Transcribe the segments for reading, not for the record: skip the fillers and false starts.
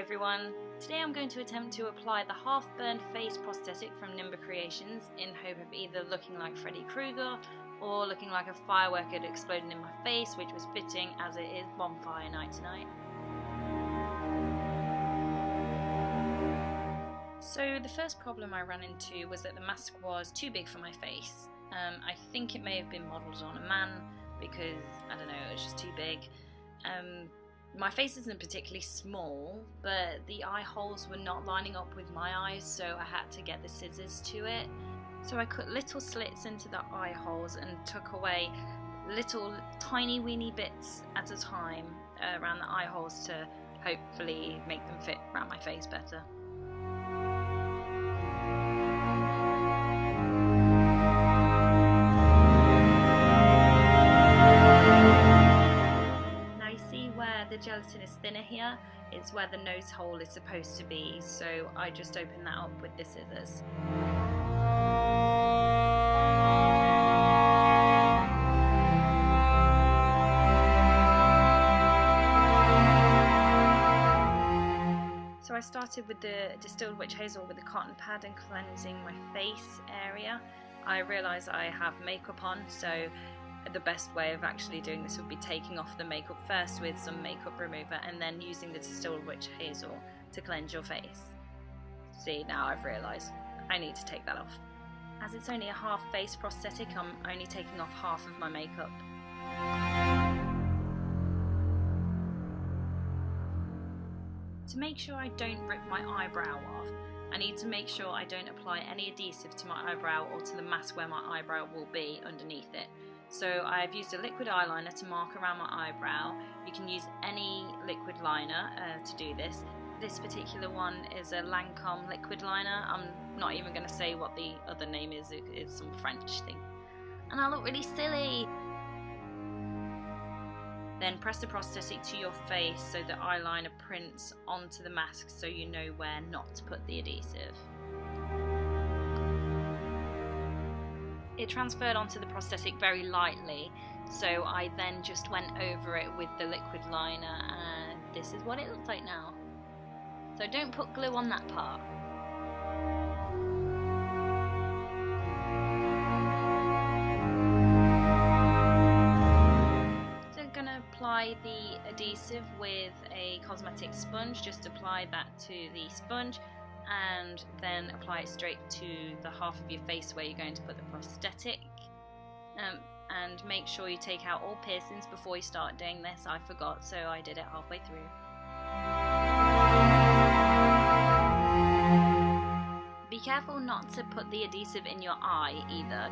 everyone, today I'm going to attempt to apply the half-burned face prosthetic from Nimba Creations in hope of either looking like Freddy Krueger or looking like a firework had exploded in my face, which was fitting as it is bonfire night tonight. So the first problem I ran into was that the mask was too big for my face. I think it may have been modelled on a man because, I don't know, it was just too big. My face isn't particularly small, but the eye holes were not lining up with my eyes, so I had to get the scissors to it. So I cut little slits into the eye holes and took away little tiny weeny bits at a time around the eye holes to hopefully make them fit around my face better. The gelatin is thinner here, it's where the nose hole is supposed to be, so I just open that up with the scissors. So I started with the Distilled Hazel with a cotton pad and cleansing my face area. I realise I have makeup on, so the best way of actually doing this would be taking off the makeup first with some makeup remover and then using the Distilled Hazel to cleanse your face. See, now I've realised I need to take that off. As it's only a half face prosthetic, I'm only taking off half of my makeup. To make sure I don't rip my eyebrow off, I need to make sure I don't apply any adhesive to my eyebrow or to the mask where my eyebrow will be underneath it. So I've used a liquid eyeliner to mark around my eyebrow. You can use any liquid liner to do this. This particular one is a Lancome liquid liner. I'm not even going to say what the other name is, it's some French thing. And I look really silly! Then press the prosthetic to your face so the eyeliner prints onto the mask so you know where not to put the adhesive. It transferred onto the prosthetic very lightly, so I then just went over it with the liquid liner, and this is what it looks like now. So don't put glue on that part. So I'm going to apply the adhesive with a cosmetic sponge. Just apply that to the sponge and then apply it straight to the half of your face where you're going to put the prosthetic. And make sure you take out all piercings before you start doing this. I forgot, so I did it halfway through. Be careful not to put the adhesive in your eye either.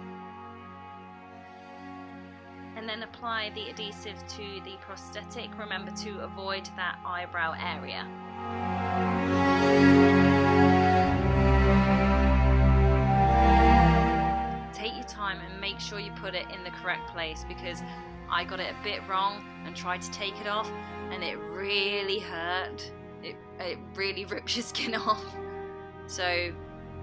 And then apply the adhesive to the prosthetic. Remember to avoid that eyebrow area. Take your time and make sure you put it in the correct place, because I got it a bit wrong and tried to take it off and it really hurt. It really rips your skin off. So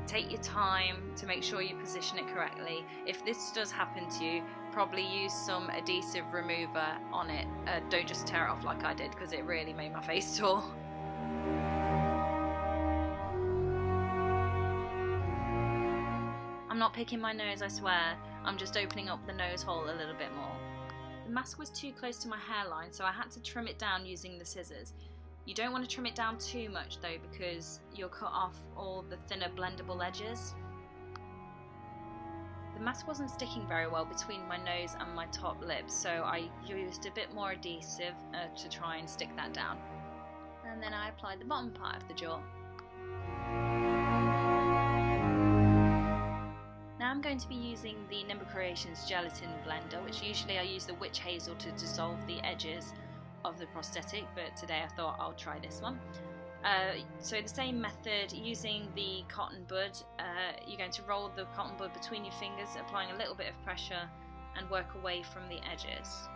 take your time to make sure you position it correctly. If this does happen to you, probably use some adhesive remover on it. Don't just tear it off like I did, because it really made my face sore. I'm not picking my nose, I swear. I'm just opening up the nose hole a little bit more. The mask was too close to my hairline, so I had to trim it down using the scissors. You don't want to trim it down too much though, because you'll cut off all the thinner blendable edges. The mask wasn't sticking very well between my nose and my top lip, so I used a bit more adhesive to try and stick that down. And then I applied the bottom part of the jaw. Now I'm going to be using the Nimba Creations Gelatine blender, which usually I use the Witch Hazel to dissolve the edges of the prosthetic, but today I thought I'll try this one. So the same method, using the cotton bud, you're going to roll the cotton bud between your fingers, applying a little bit of pressure and work away from the edges.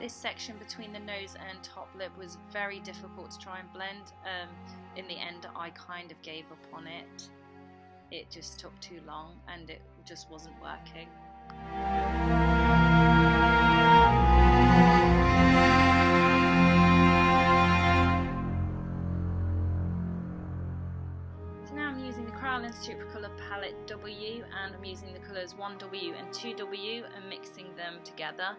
This section between the nose and top lip was very difficult to try and blend. In the end I kind of gave up on it. it just took too long and it just wasn't working. So now I'm using the Kryolan Supracolor palette W, and I'm using the colours 1W and 2W and mixing them together.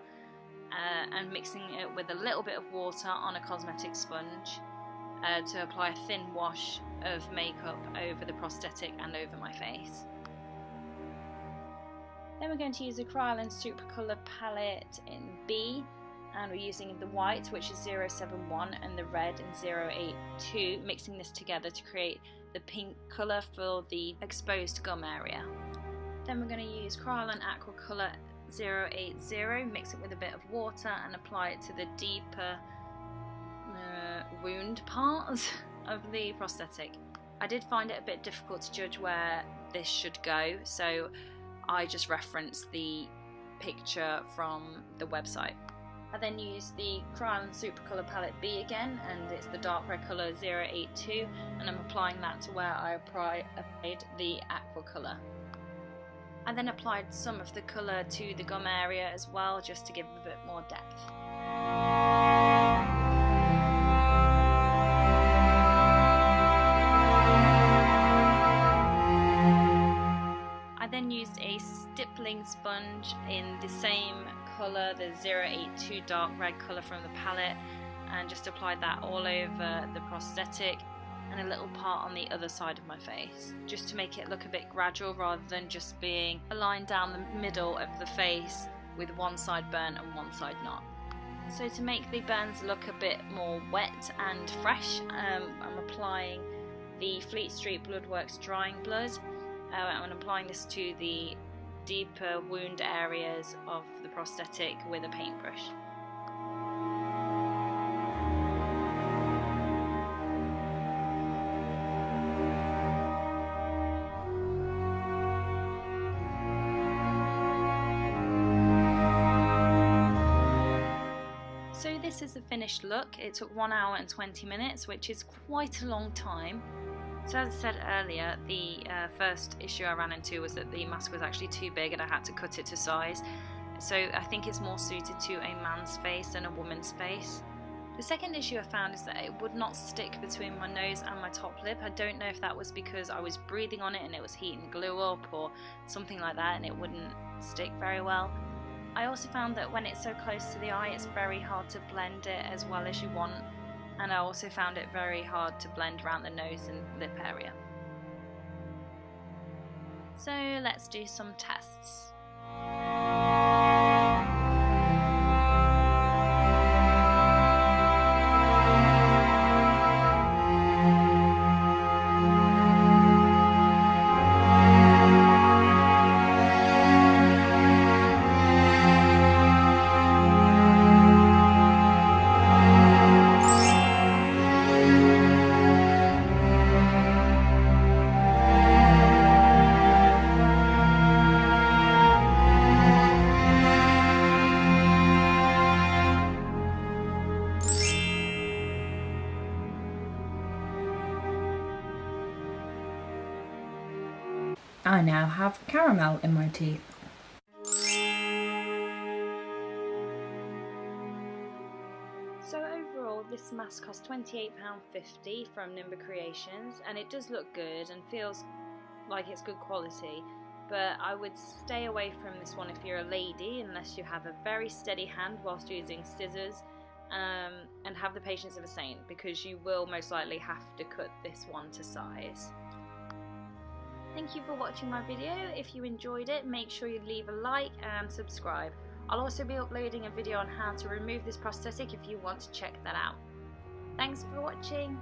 And mixing it with a little bit of water on a cosmetic sponge to apply a thin wash of makeup over the prosthetic and over my face. Then we're going to use the Kryolan Supracolor palette in B, and we're using the white, which is 071, and the red in 082, mixing this together to create the pink colour for the exposed gum area. Then we're going to use Kryolan Aqua Colour 080, mix it with a bit of water and apply it to the deeper wound parts of the prosthetic. I did find it a bit difficult to judge where this should go, so I just referenced the picture from the website. I then used the Kryolan Supracolor palette B again, and it's the dark red colour 082, and I'm applying that to where I applied the aqua colour. I then applied some of the colour to the gum area as well, just to give a bit more depth. I then used a stippling sponge in the same colour, the 082 dark red colour from the palette, and just applied that all over the prosthetic and a little part on the other side of my face, just to make it look a bit gradual rather than just being a line down the middle of the face with one side burnt and one side not. So to make the burns look a bit more wet and fresh, I'm applying the Fleet Street Bloodworks drying blood. I'm applying this to the deeper wound areas of the prosthetic with a paintbrush. So this is the finished look. It took 1 hour and 20 minutes, which is quite a long time. So as I said earlier, the first issue I ran into was that the mask was actually too big and I had to cut it to size. So I think it's more suited to a man's face than a woman's face. The second issue I found is that it would not stick between my nose and my top lip. I don't know if that was because I was breathing on it and it was heating glue up or something like that, and it wouldn't stick very well. I also found that when it's so close to the eye, it's very hard to blend it as well as you want. And I also found it very hard to blend around the nose and lip area. So let's do some tests. I now have caramel in my teeth. So overall, this mask cost £28.50 from Nimba Creations, and it does look good and feels like it's good quality, but I would stay away from this one if you're a lady, unless you have a very steady hand whilst using scissors, and have the patience of a saint, because you will most likely have to cut this one to size. Thank you for watching my video. If you enjoyed it, make sure you leave a like and subscribe. I'll also be uploading a video on how to remove this prosthetic if you want to check that out. Thanks for watching.